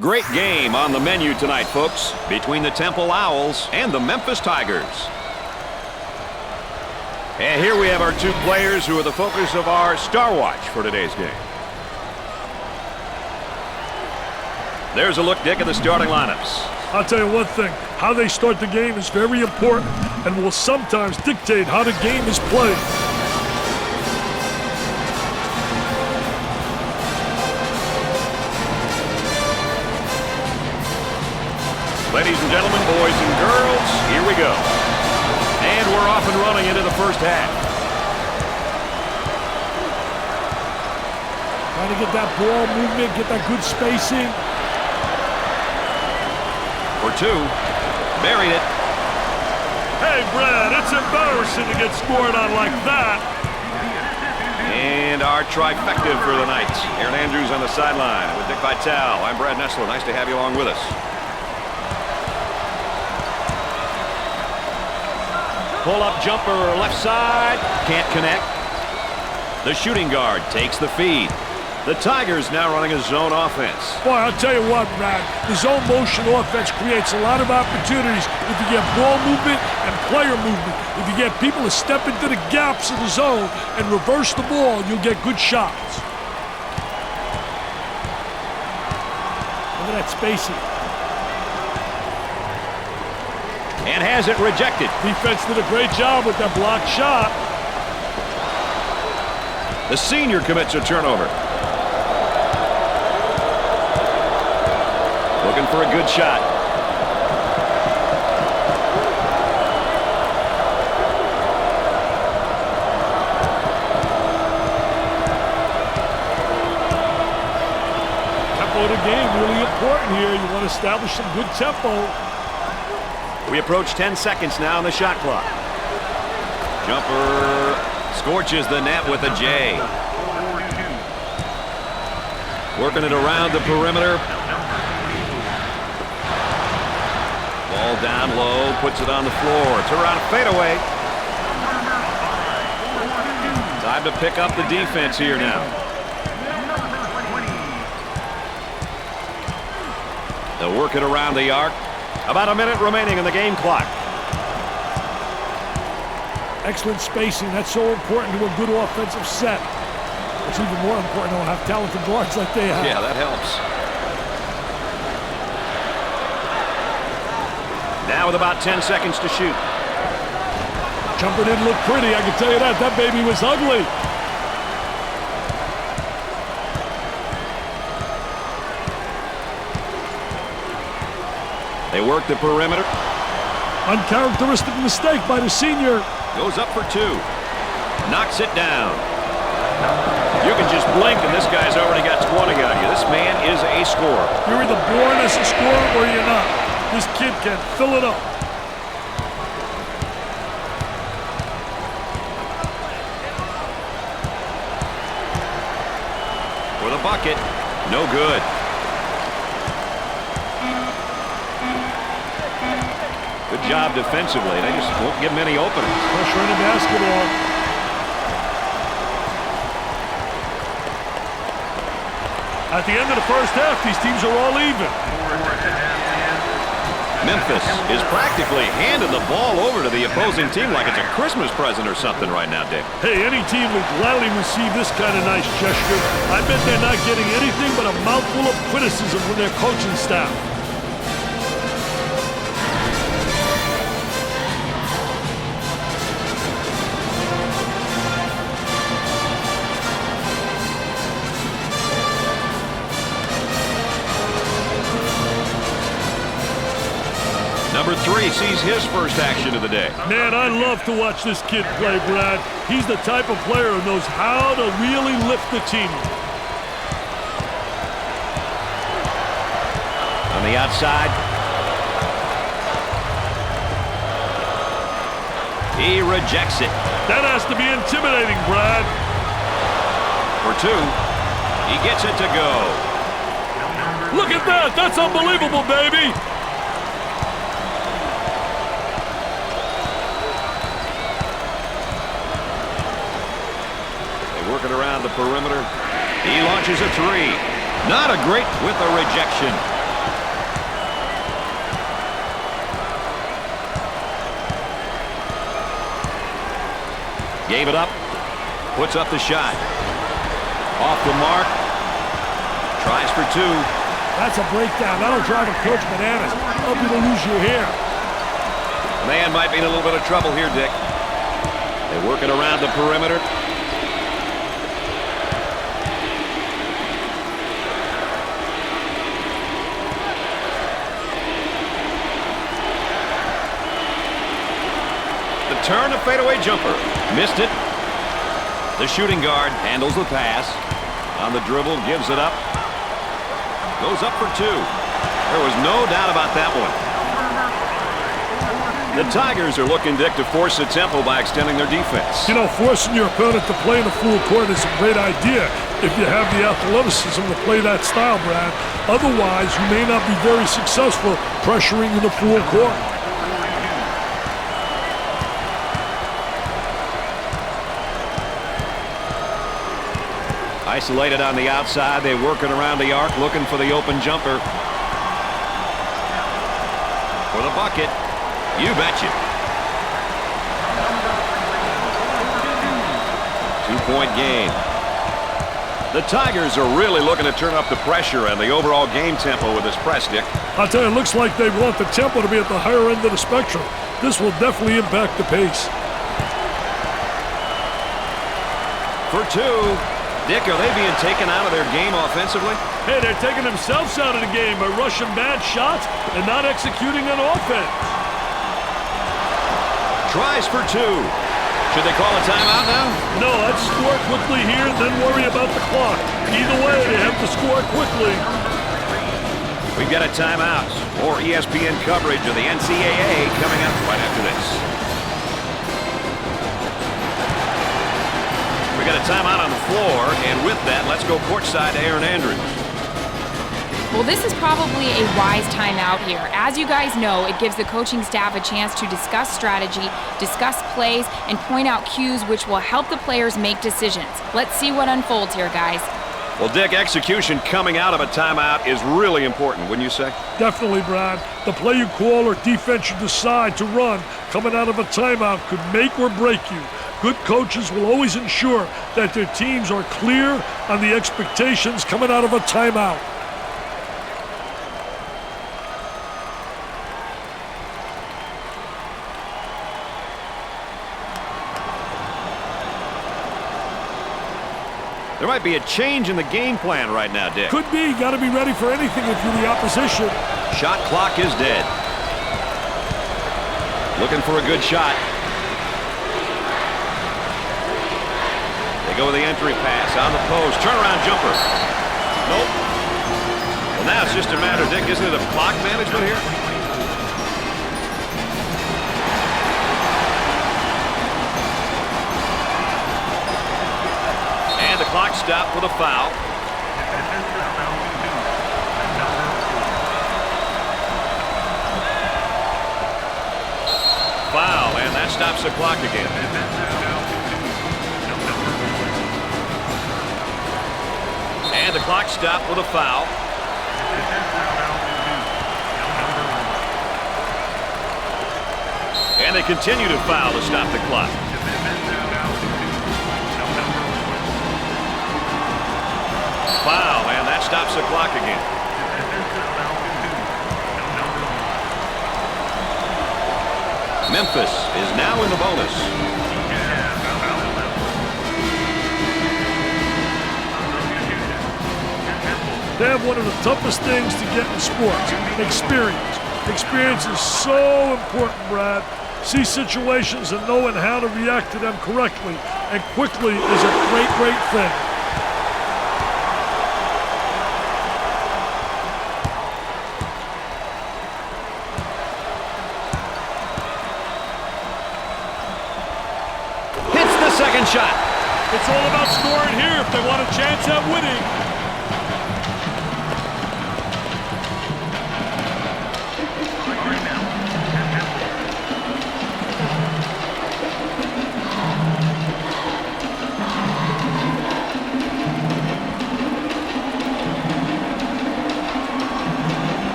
Great game on the menu tonight, folks, between the Temple Owls and the Memphis Tigers. And here we have our two players who are the focus of our Star Watch for today's game. There's a look, Dick, at the starting lineups. I'll tell you one thing, how they start the game is very important and will sometimes dictate how the game is played. Ladies and gentlemen, boys and girls, here we go. And we're off and running into the first half. Trying to get that ball movement, get that good spacing. For two, buried it. Hey, Brad, it's embarrassing to get scored on like that. And our trifecta for the night. Aaron Andrews on the sideline with Dick Vitale. I'm Brad Nessler. Nice to have you along with us. Pull-up jumper left side. Can't connect. The shooting guard takes the feed. The Tigers now running a zone offense. Boy, I'll tell you what, Brad, the zone motion offense creates a lot of opportunities if you get ball movement and player movement. If you get people to step into the gaps of the zone and reverse the ball, you'll get good shots. Look at that spacing. And has it rejected. Defense did a great job with that blocked shot. The senior commits a turnover. Looking for a good shot. Tempo of the game, really important here. You want to establish some good tempo. We approach 10 seconds now on the shot clock. Jumper scorches the net with a J. Working it around the perimeter. Ball down low, puts it on the floor. It's around fadeaway. Time to pick up the defense here now. They'll work it around the arc. About a minute remaining in the game clock. Excellent spacing. That's so important to a good offensive set. It's even more important to have talented guards like they have. Yeah, that helps. Now with about 10 seconds to shoot. Jumper didn't look pretty, I can tell you that. That baby was ugly. They work the perimeter. Uncharacteristic mistake by the senior. Goes up for two. Knocks it down. You can just blink and this guy's already got 20 on you. This man is a scorer. You're either born as a scorer or you're not. This kid can fill it up. For the bucket. No good. Good job defensively. They just won't give him any openings. Pressure in the basketball. At the end of the first half, these teams are all even. Memphis is practically handing the ball over to the opposing team like it's a Christmas present or something right now, Dick. Hey, any team would gladly receive this kind of nice gesture. I bet they're not getting anything but a mouthful of criticism from their coaching staff. Number 3 sees his first action of the day. Man, I love to watch this kid play, Brad. He's the type of player who knows how to really lift the team. On the outside. He rejects it. That has to be intimidating, Brad. For two. He gets it to go. Look at that. That's unbelievable, baby. Working around the perimeter. He launches a three. Not a great with a rejection. Gave it up. Puts up the shot. Off the mark. Tries for two. That's a breakdown. That'll drive a coach bananas. Help you to lose your hair. The man might be in a little bit of trouble here, Dick. They're working around the perimeter. The turn, a fadeaway jumper. Missed it. The shooting guard handles the pass. On the dribble, gives it up. Goes up for two. There was no doubt about that one. The Tigers are looking, Dick, to force a tempo by extending their defense. You know, forcing your opponent to play in the full court is a great idea if you have the athleticism to play that style, Brad. Otherwise, you may not be very successful pressuring in the full court. Isolated on the outside. They're working around the arc, looking for the open jumper. For the bucket. You betcha. 2-point game. The Tigers are really looking to turn up the pressure and the overall game tempo with this press, Dick. I'll tell you, it looks like they want the tempo to be at the higher end of the spectrum. This will definitely impact the pace. For two. Dick, are they being taken out of their game offensively? Hey, they're taking themselves out of the game by rushing bad shots and not executing on offense. Tries for two. Should they call a timeout now? No, let's score quickly here and then worry about the clock. Either way, they have to score quickly. We've got a timeout. More ESPN coverage of the NCAA coming up right after this. We got a timeout on the floor, and with that, let's go courtside to Aaron Andrews. Well, this is probably a wise timeout here. As you guys know, it gives the coaching staff a chance to discuss strategy, discuss plays, and point out cues which will help the players make decisions. Let's see what unfolds here, guys. Well, Dick, execution coming out of a timeout is really important, wouldn't you say? Definitely, Brad. The play you call or defense you decide to run coming out of a timeout could make or break you. Good coaches will always ensure that their teams are clear on the expectations coming out of a timeout. There might be a change in the game plan right now, Dick. Could be. Got to be ready for anything if you're the opposition. Shot clock is dead. Looking for a good shot. They go with the entry pass on the post. Turnaround jumper. Nope. Well, now it's just a matter, Dick, isn't it, of clock management here? And the clock stopped with a foul. Foul, and that stops the clock again. And the clock stopped with a foul. And they continue to foul to stop the clock. Foul, and that stops the clock again. Memphis is now in the bonus. They have one of the toughest things to get in sports, experience. Experience is so important, Brad. See situations and knowing how to react to them correctly and quickly is a great, great thing. Hits the second shot. It's all about scoring here if they want a chance at winning.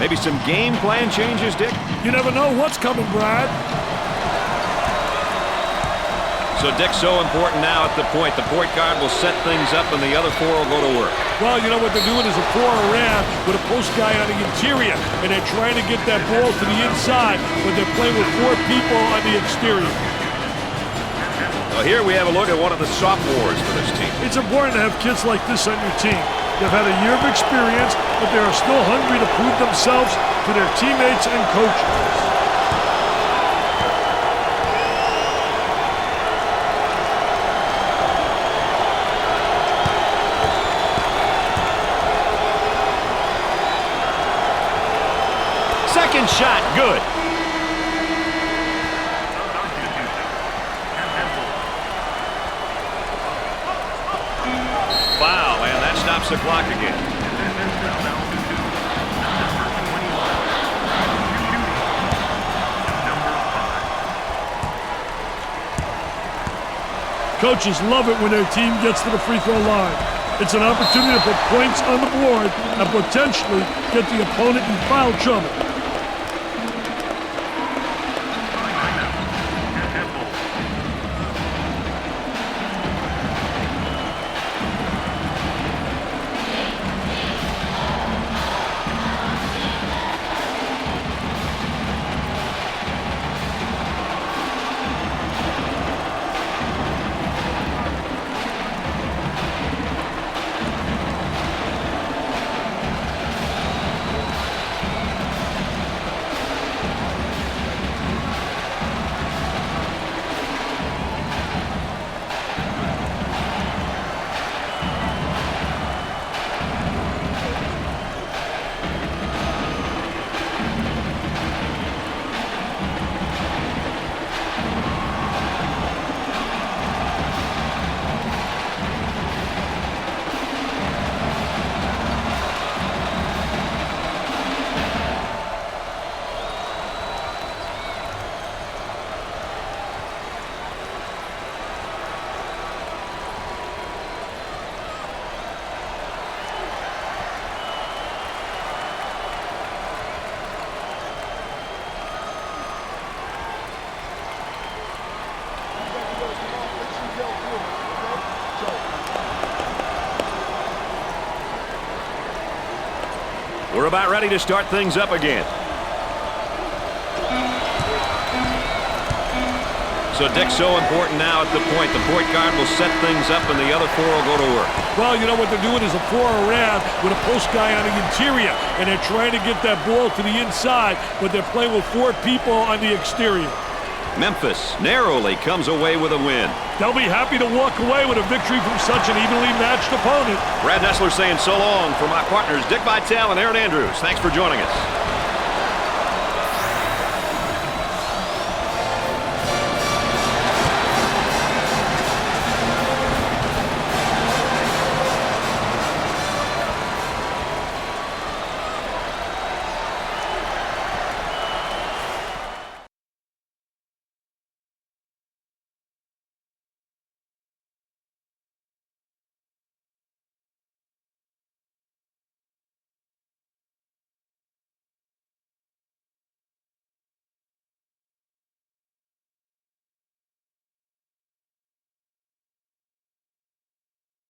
Maybe some game plan changes, Dick? You never know what's coming, Brad. So Dick's so important now at the point. The point guard will set things up and the other four will go to work. Well, you know what they're doing is a four around with a post guy on the interior, and they're trying to get that ball to the inside, but they're playing with four people on the exterior. Well, here we have a look at one of the sophomores for this team. It's important to have kids like this on your team. They've had a year of experience, but they are still hungry to prove themselves to their teammates and coaches. Second shot, good. Wow, and that stops the clock again. Coaches love it when their team gets to the free throw line. It's an opportunity to put points on the board and potentially get the opponent in foul trouble. We're about ready to start things up again. So Dick's so important now at the point. The point guard will set things up and the other four will go to work. Well, you know what they're doing is a four around with a post guy on the interior, and they're trying to get that ball to the inside, but they're playing with four people on the exterior. Memphis narrowly comes away with a win. They'll be happy to walk away with a victory from such an evenly matched opponent. Brad Nessler saying so long for my partners Dick Vitale and Aaron Andrews. Thanks for joining us.